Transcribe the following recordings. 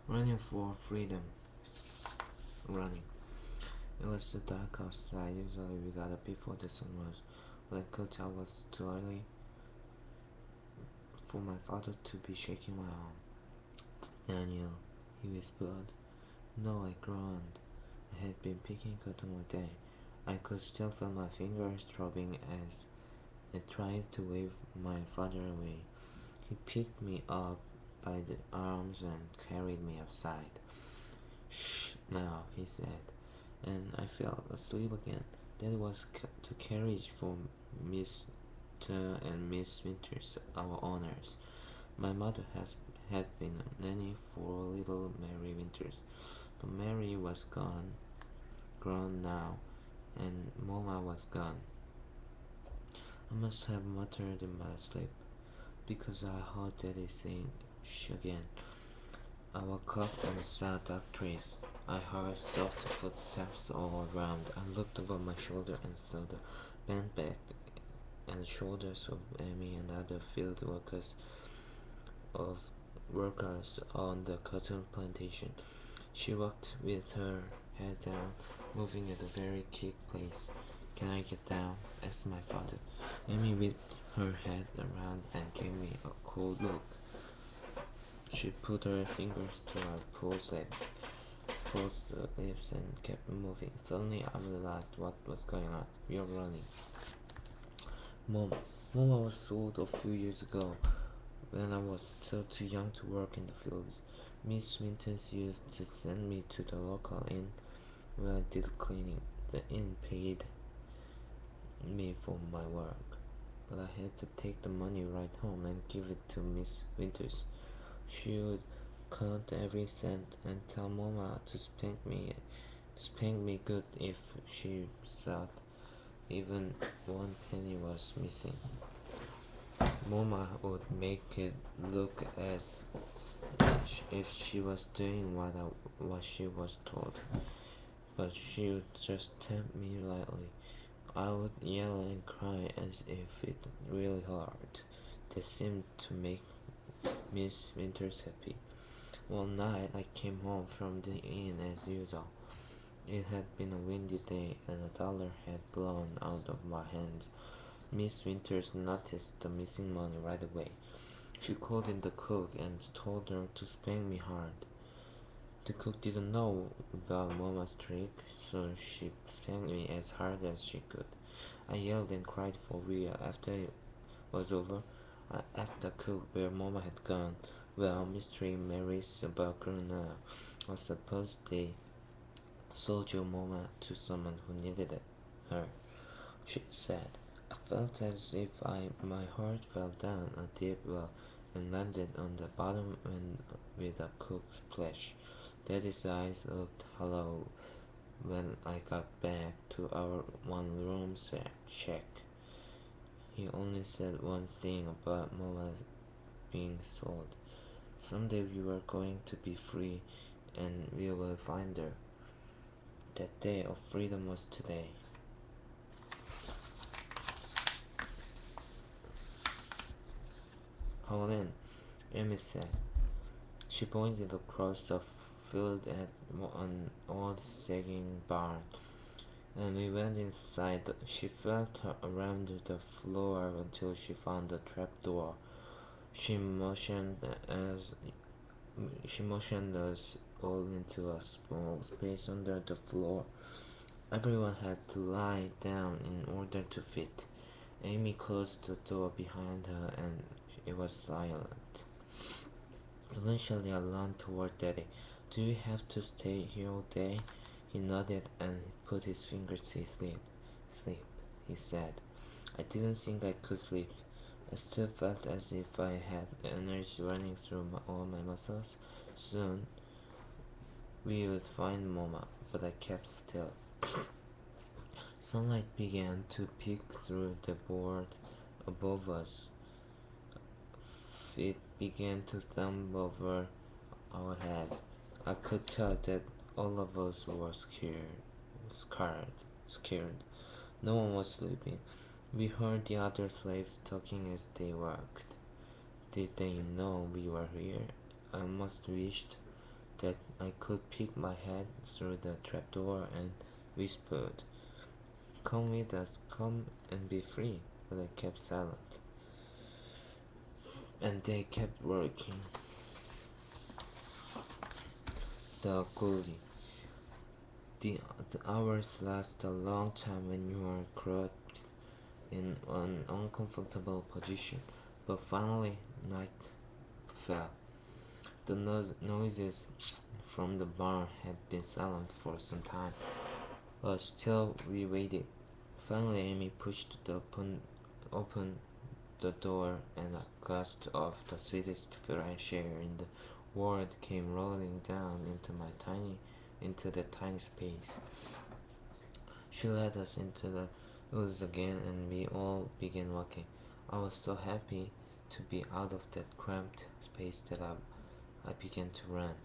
Running for freedom. Running. It was too dark outside. Usually we got up before the sun rose. But I could tell it was too early for my father to be shaking my arm. Daniel, he whispered. No, I groaned. I had been picking cotton all day. I could still feel my fingers throbbing as I tried to wave my father away. He picked me up by the arms and carried me outside. Shh, now, he said, and I fell asleep again. That was the carriage for Mr. and Miss Winters, our owners. My mother had been a nanny for little Mary Winters, but Mary was grown now, and Mama was gone. I must have muttered in my sleep, because I heard Daddy saying shh again. I woke up and saw dark trees. I heard soft footsteps all around. I looked over my shoulder and saw the bent back and shoulders of Amy and other field of workers on the cotton plantation. She walked with her head down, moving at a very quick pace. Can I get down? Asked my father. Amy whipped her head around and gave me a cold look. She put her fingers to her pursed lips and kept moving. Suddenly I realized what was going on. We were running. Mom. Mama was sold a few years ago when I was still too young to work in the fields. Miss Winters used to send me to the local inn where I did cleaning. The inn paid me for my work, but I had to take the money right home and give it to Miss Winters. She would count every cent and tell Mama to spank me good if she thought even one penny was missing. Mama would make it look as if she was doing what she was told, but she would just tap me lightly. I would yell and cry as if it really hurt. This seemed to make Miss Winters happy. One night I came home from the inn as usual. It had been a windy day and a dollar had blown out of my hands. Miss Winters noticed the missing money right away. She called in the cook and told her to spank me hard. The cook didn't know about Mama's trick, so she spanked me as hard as she could. I yelled and cried for real. After it was over, I asked the cook where Mama had gone. Well, Mystery Mary's about grown now. I suppose they sold your Mama to someone who needed her, she said. I felt as if my heart fell down a deep well and landed on the bottom and with a cook's splash. Daddy's eyes looked hollow when I got back to our one-room shack. He only said one thing about Mama being sold. Someday we were going to be free and we will find her. That day of freedom was today. Hold in, Amy said. She pointed across the field at an old sagging barn, and we went inside. She felt around the floor until she found the trapdoor. She motioned as she motioned us all into a small space under the floor. Everyone had to lie down in order to fit. Amy closed the door behind her and it was silent. Eventually I leaned toward Daddy. Do you have to stay here all day? He nodded and put his fingers to his lip. Sleep, he said. I didn't think I could sleep. I still felt as if I had energy running through all my muscles. Soon we would find Mama, but I kept still. Sunlight began to peek through the board above us. Feet began to thump over our heads. I could tell that all of us were scared. No one was sleeping. We heard the other slaves talking as they worked. Did they know we were here? I almost wished that I could peek my head through the trapdoor and whispered, "Come with us, come and be free." But I kept silent, and they kept working. The gully. The hours last a long time when you are crouched in an uncomfortable position, but finally night fell. The noises from the barn had been silent for some time, but still we waited. Finally, Amy pushed open the door, and a gust of the sweetest fresh air in the world came rolling down into the tiny space. She led us into the woods again, and we all began walking. I was so happy to be out of that cramped space that I began to run.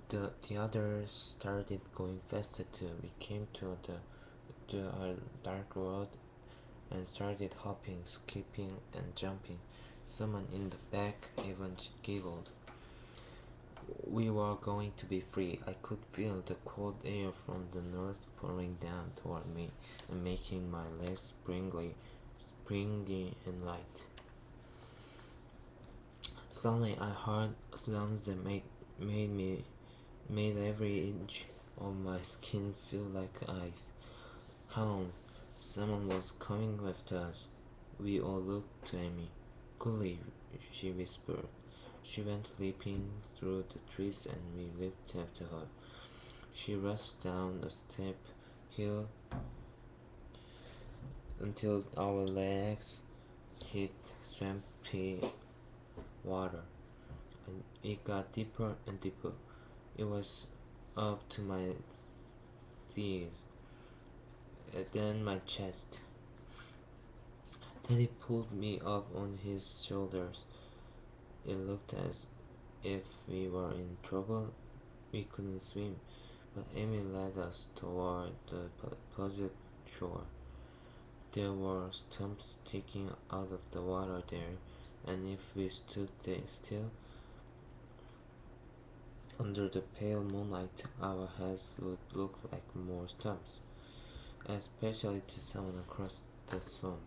The others started going faster too. We came to a dark road and started hopping, skipping, and jumping. Someone in the back even giggled. We were going to be free. I could feel the cold air from the north pouring down toward me and making my legs springy and light. Suddenly I heard sounds that made every inch of my skin feel like ice. Hounds! Someone was coming after us. We all looked to Amy. "Quickly," she whispered. She went leaping through the trees and we leaped after her. She rushed down a steep hill until our legs hit swampy water, and it got deeper and deeper. It was up to my thighs, and then my chest. Teddy pulled me up on his shoulders. It looked as if we were in trouble. We couldn't swim, but Amy led us toward the opposite shore. There were stumps sticking out of the water there, and if we stood still under the pale moonlight, our heads would look like more stumps, especially to someone across the swamp.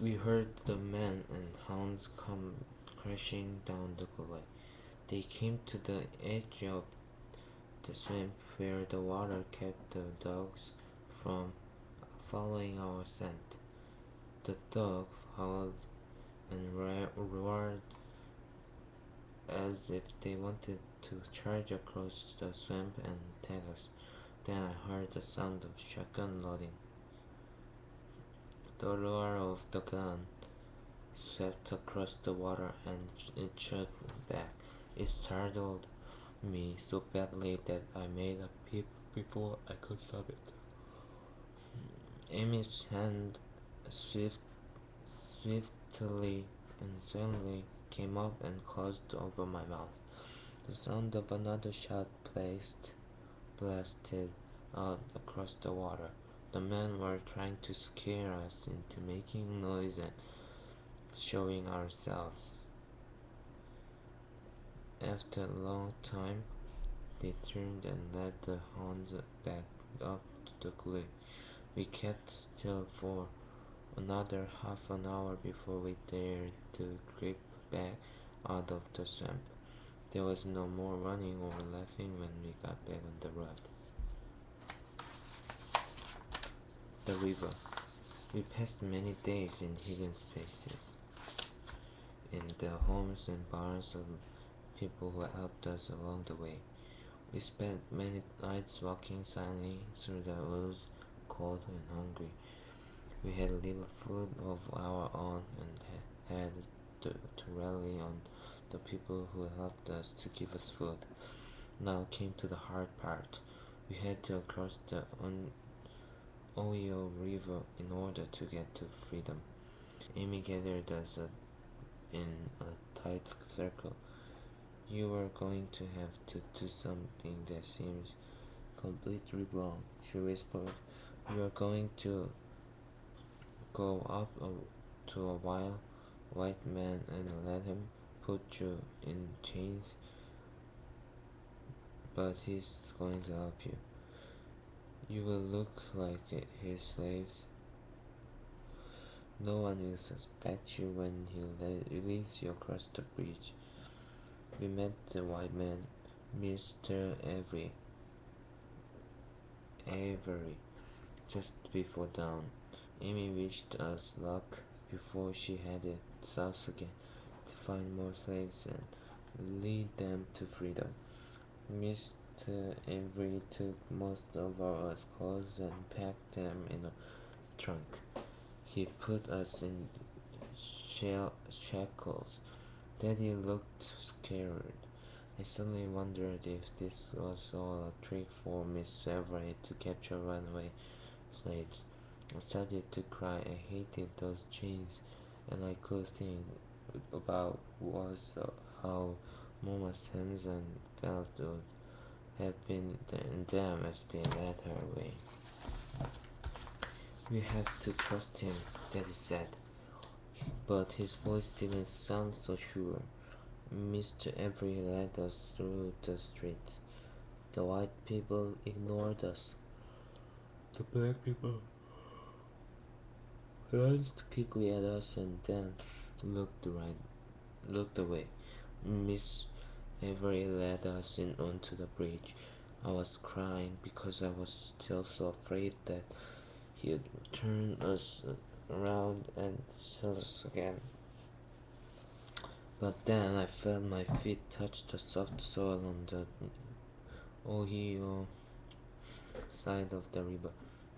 We heard the men and hounds come crashing down the gully. They came to the edge of the swamp where the water kept the dogs from following our scent. The dog howled and roared as if they wanted to charge across the swamp and tag us. Then I heard the sound of shotgun loading. The roar of the gun swept across the water and it shot back. It startled me so badly that I made a peep before I could stop it. Amy's hand swiftly and suddenly came up and closed over my mouth. The sound of another shot blasted out across the water. The men were trying to scare us into making noise and showing ourselves. After a long time, they turned and led the hounds back up to the cliff. We kept still for another half an hour before we dared to creep back out of the swamp. There was no more running or laughing when we got back on the road. The river. We passed many days in hidden spaces, in the homes and barns of people who helped us along the way. We spent many nights walking silently through the woods, cold and hungry. We had little food of our own and had to rely on the people who helped us to give us food. Now came to the hard part. We had to cross the Ohio River in order to get to freedom. Amy gathered us in a tight circle. "You are going to have to do something that seems completely wrong," she whispered. "You are going to go up to a wild white man and let him put you in chains, but he's going to help you. You will look like his slaves. No one will suspect you when he leads you across the bridge. We met the white man, Mr. Avery, just before dawn. Amy wished us luck before she headed south again to find more slaves and lead them to freedom. Mr. Avery took most of our clothes and packed them in a trunk. He put us in shackles. Daddy looked scared. I suddenly wondered if this was all a trick for Miss Avery to capture runaway slaves. I started to cry. I hated those chains, and I could think about was how Mama Simpson felt would have been in them as they led her away. We had to trust him, Daddy said, but his voice didn't sound so sure. Mr. Avery led us through the streets. The white people ignored us. The black people glanced quickly at us and then looked away. Miss Avery led us in onto the bridge. I was crying because I was still so afraid that he'd turn us around and sell us again. But then I felt my feet touch the soft soil on the Ohio side of the river.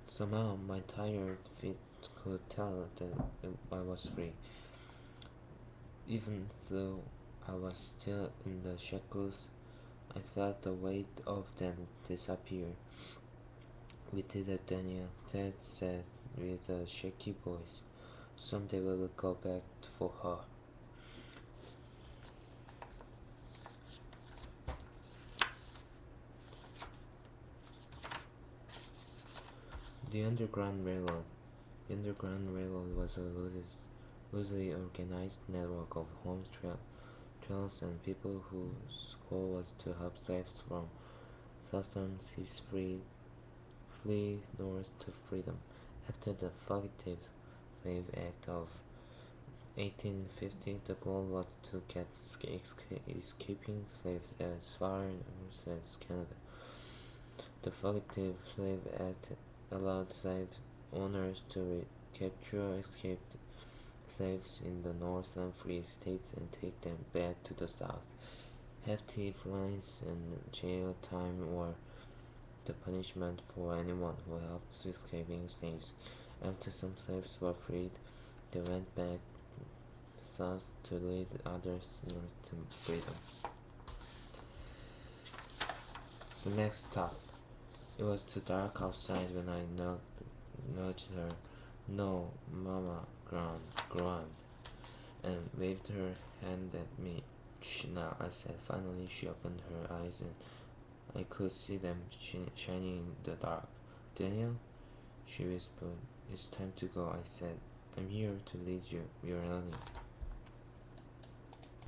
Somehow my tired feet could tell that I was free, even though I was still in the shackles. I felt the weight of them disappear. We did it, Daniel, Dad said with a shaky voice. Someday we will go back for her. The Underground Railroad. The Underground Railroad was a loosely organized network of home trails and people whose goal was to help slaves from southern seas flee north to freedom. After the Fugitive Slave Act of 1850, the goal was to get escaping slaves as far north as Canada. The Fugitive Slave Act allowed slave owners to capture escaped slaves in the northern free states and take them back to the south. Hefty fines and jail time were the punishment for anyone who helped escaping slaves. After some slaves were freed, they went back south to lead others north to freedom. The next stop. It was too dark outside when I nudged her. No, Mama groaned, and waved her hand at me. Shh now, I said. Finally, she opened her eyes and I could see them shining in the dark. Daniel, she whispered. It's time to go, I said. I'm here to lead you. We are running.